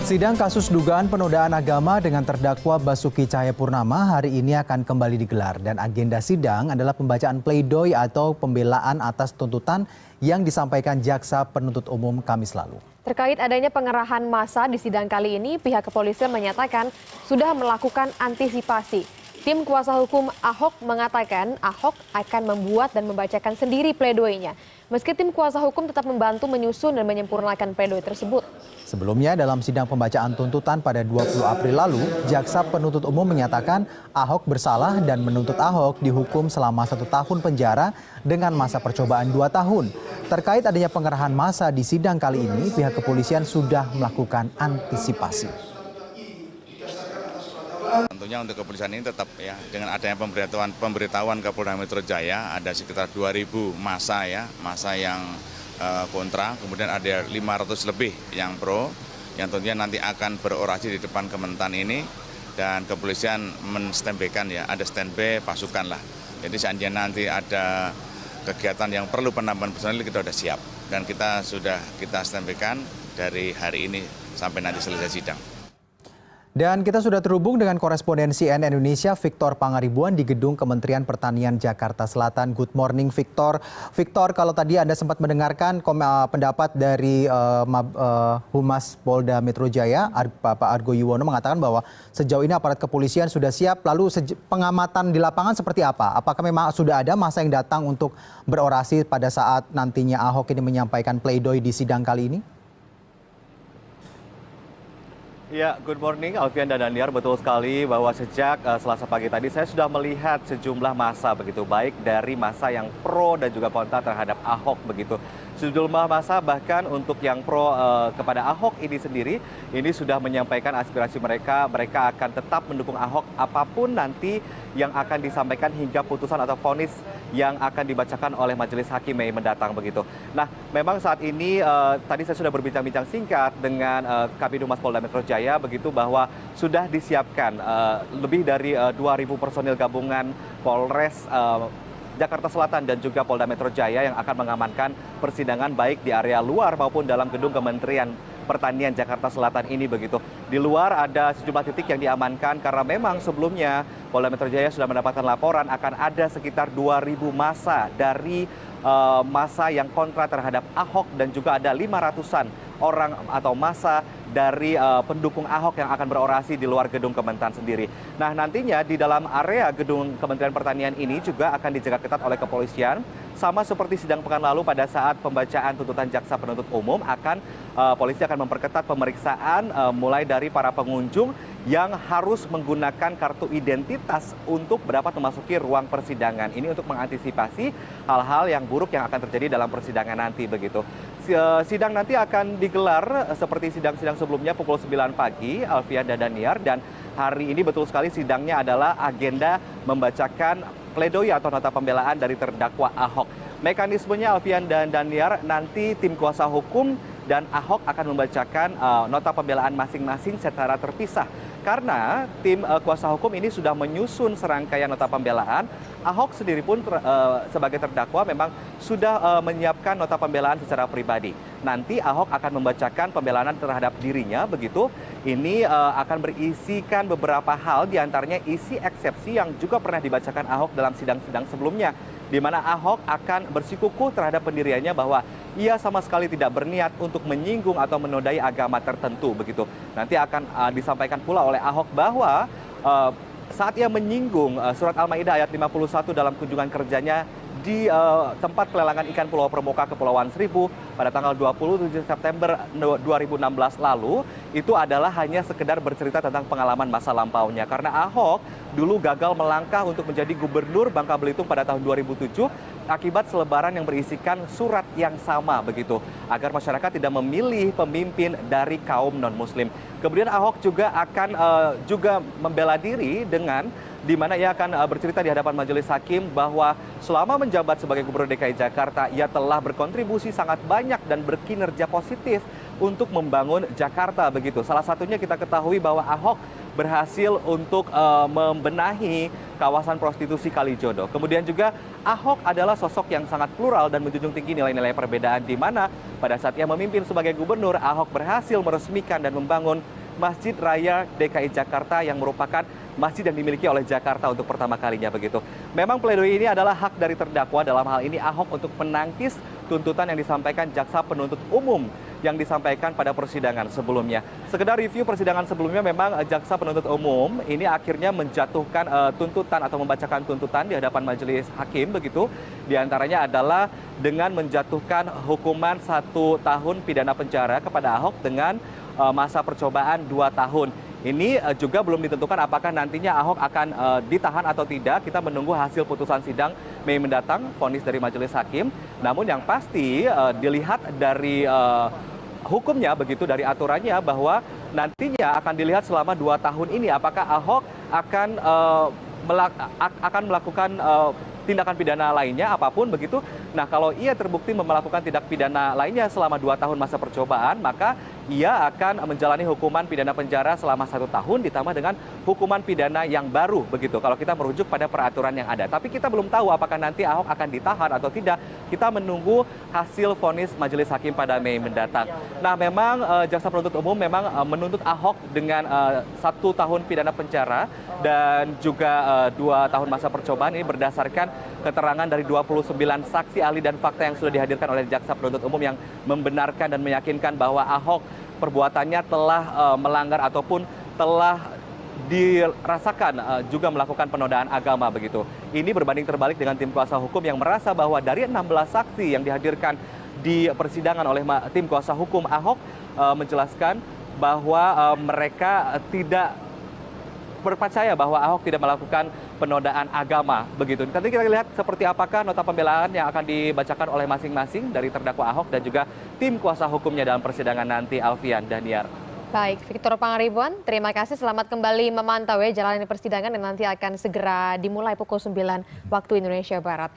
Sidang kasus dugaan penodaan agama dengan terdakwa Basuki Cahayapurnama hari ini akan kembali digelar dan agenda sidang adalah pembacaan pledoi atau pembelaan atas tuntutan yang disampaikan jaksa penuntut umum Kamis lalu. Terkait adanya pengerahan massa di sidang kali ini, pihak kepolisian menyatakan sudah melakukan antisipasi. Tim kuasa hukum Ahok mengatakan Ahok akan membuat dan membacakan sendiri pledoinya. Meski tim kuasa hukum tetap membantu menyusun dan menyempurnakan pledoi tersebut. Sebelumnya dalam sidang pembacaan tuntutan pada 20 April lalu, jaksa penuntut umum menyatakan Ahok bersalah dan menuntut Ahok dihukum selama 1 tahun penjara dengan masa percobaan 2 tahun. Terkait adanya pengerahan massa di sidang kali ini, pihak kepolisian sudah melakukan antisipasi. Tentunya untuk kepolisian ini tetap ya dengan adanya pemberitahuan Kapolda Metro Jaya ada sekitar 2.000 massa yang kontra, kemudian ada 500 lebih yang pro yang tentunya nanti akan berorasi di depan Kementan ini dan kepolisian menstandbykan ya ada standby pasukan lah. Jadi seandainya nanti ada kegiatan yang perlu penambahan personil kita sudah siap dan kita standbykan dari hari ini sampai nanti selesai sidang. Dan kita sudah terhubung dengan korespondensi CNN Indonesia Victor Pangaribuan di Gedung Kementerian Pertanian Jakarta Selatan. Good morning Victor. Victor, kalau tadi Anda sempat mendengarkan pendapat dari Humas Polda Metro Jaya, Bapak Argo Yuwono mengatakan bahwa sejauh ini aparat kepolisian sudah siap. Lalu pengamatan di lapangan seperti apa? Apakah memang sudah ada massa yang datang untuk berorasi pada saat nantinya Ahok ini menyampaikan pledoi di sidang kali ini? Ya, good morning Alfian dan Daniar. Betul sekali bahwa sejak Selasa pagi tadi saya sudah melihat sejumlah massa begitu, baik dari massa yang pro dan juga kontra terhadap Ahok begitu. Sejumlah massa bahkan untuk yang pro kepada Ahok ini sendiri ini sudah menyampaikan aspirasi mereka akan tetap mendukung Ahok apapun nanti yang akan disampaikan hingga putusan atau vonis yang akan dibacakan oleh Majelis Hakim Mei mendatang begitu. Nah, memang saat ini tadi saya sudah berbincang-bincang singkat dengan Kabid Humas Polda Metro Jaya begitu bahwa sudah disiapkan lebih dari 2.000 personil gabungan Polres Jakarta Selatan dan juga Polda Metro Jaya yang akan mengamankan persidangan baik di area luar maupun dalam gedung Kementerian Pertanian Jakarta Selatan ini begitu. Di luar ada sejumlah titik yang diamankan karena memang sebelumnya Polda Metro Jaya sudah mendapatkan laporan akan ada sekitar 2.000 massa dari massa yang kontra terhadap Ahok dan juga ada 500-an orang atau massa dari pendukung Ahok yang akan berorasi di luar gedung Kementan sendiri. Nah, nantinya di dalam area gedung Kementerian Pertanian ini juga akan dijaga ketat oleh kepolisian. Sama seperti sidang pekan lalu pada saat pembacaan tuntutan jaksa penuntut umum polisi akan memperketat pemeriksaan mulai dari para pengunjung yang harus menggunakan kartu identitas untuk dapat memasuki ruang persidangan. Ini untuk mengantisipasi hal-hal yang buruk yang akan terjadi dalam persidangan nanti begitu. Sidang nanti akan digelar seperti sidang-sidang sebelumnya pukul 9 pagi, Alfian dan Daniar, dan hari ini betul sekali sidangnya adalah agenda membacakan pledoi atau nota pembelaan dari terdakwa Ahok. Mekanismenya Alfian dan Daniar, nanti tim kuasa hukum dan Ahok akan membacakan nota pembelaan masing-masing secara terpisah. Karena tim kuasa hukum ini sudah menyusun serangkaian nota pembelaan, Ahok sendiri pun sebagai terdakwa memang sudah menyiapkan nota pembelaan secara pribadi. Nanti Ahok akan membacakan pembelaan terhadap dirinya begitu. Ini akan berisikan beberapa hal, diantaranya isi eksepsi yang juga pernah dibacakan Ahok dalam sidang-sidang sebelumnya, di mana Ahok akan bersikukuh terhadap pendiriannya bahwa ia sama sekali tidak berniat untuk menyinggung atau menodai agama tertentu begitu. Nanti akan disampaikan pula oleh Ahok bahwa saat ia menyinggung surat Al-Maidah ayat 51 dalam kunjungan kerjanya di tempat pelelangan ikan Pulau Pramuka Kepulauan Seribu pada tanggal 27 September 2016 lalu, itu adalah hanya sekedar bercerita tentang pengalaman masa lampaunya. Karena Ahok dulu gagal melangkah untuk menjadi gubernur Bangka Belitung pada tahun 2007 akibat selebaran yang berisikan surat yang sama begitu, agar masyarakat tidak memilih pemimpin dari kaum non-muslim. Kemudian Ahok juga akan juga membela diri dengan di mana ia akan bercerita di hadapan majelis hakim bahwa selama menjabat sebagai Gubernur DKI Jakarta, ia telah berkontribusi sangat banyak dan berkinerja positif untuk membangun Jakarta begitu. Salah satunya kita ketahui bahwa Ahok berhasil untuk membenahi kawasan prostitusi Kalijodo. Kemudian juga Ahok adalah sosok yang sangat plural dan menjunjung tinggi nilai-nilai perbedaan, di mana pada saat ia memimpin sebagai gubernur, Ahok berhasil meresmikan dan membangun Masjid Raya DKI Jakarta yang merupakan masjid yang dimiliki oleh Jakarta untuk pertama kalinya begitu. Memang pledoi ini adalah hak dari terdakwa, dalam hal ini Ahok, untuk menangkis tuntutan yang disampaikan jaksa penuntut umum yang disampaikan pada persidangan sebelumnya. Sekedar review persidangan sebelumnya, memang jaksa penuntut umum ini akhirnya menjatuhkan tuntutan atau membacakan tuntutan di hadapan majelis hakim begitu. Di antaranya adalah dengan menjatuhkan hukuman 1 tahun pidana penjara kepada Ahok dengan masa percobaan 2 tahun. Ini juga belum ditentukan apakah nantinya Ahok akan ditahan atau tidak. Kita menunggu hasil putusan sidang Mei mendatang, vonis dari majelis hakim. Namun yang pasti dilihat dari hukumnya begitu, dari aturannya, bahwa nantinya akan dilihat selama 2 tahun ini apakah Ahok akan melakukan tindakan pidana lainnya apapun begitu. Nah, kalau ia terbukti melakukan tindak pidana lainnya selama 2 tahun masa percobaan, maka ia akan menjalani hukuman pidana penjara selama 1 tahun ditambah dengan hukuman pidana yang baru begitu. Kalau kita merujuk pada peraturan yang ada. Tapi kita belum tahu apakah nanti Ahok akan ditahan atau tidak. Kita menunggu hasil vonis majelis hakim pada Mei mendatang. Nah, memang jaksa penuntut umum memang menuntut Ahok dengan 1 tahun pidana penjara dan juga 2 tahun masa percobaan. Ini berdasarkan keterangan dari 29 saksi ahli dan fakta yang sudah dihadirkan oleh jaksa penuntut umum yang membenarkan dan meyakinkan bahwa Ahok perbuatannya telah melanggar ataupun telah dirasakan juga melakukan penodaan agama begitu. Ini berbanding terbalik dengan tim kuasa hukum yang merasa bahwa dari 16 saksi yang dihadirkan di persidangan oleh tim kuasa hukum, Ahok menjelaskan bahwa mereka tidak percaya bahwa Ahok tidak melakukan penodaan agama begitu. Nanti kita lihat seperti apakah nota pembelaan yang akan dibacakan oleh masing-masing dari terdakwa Ahok dan juga tim kuasa hukumnya dalam persidangan nanti, Alfian, Daniar. Baik, Victor Pangaribuan, terima kasih. Selamat kembali memantau ya jalannya persidangan yang nanti akan segera dimulai pukul 9 waktu Indonesia Barat.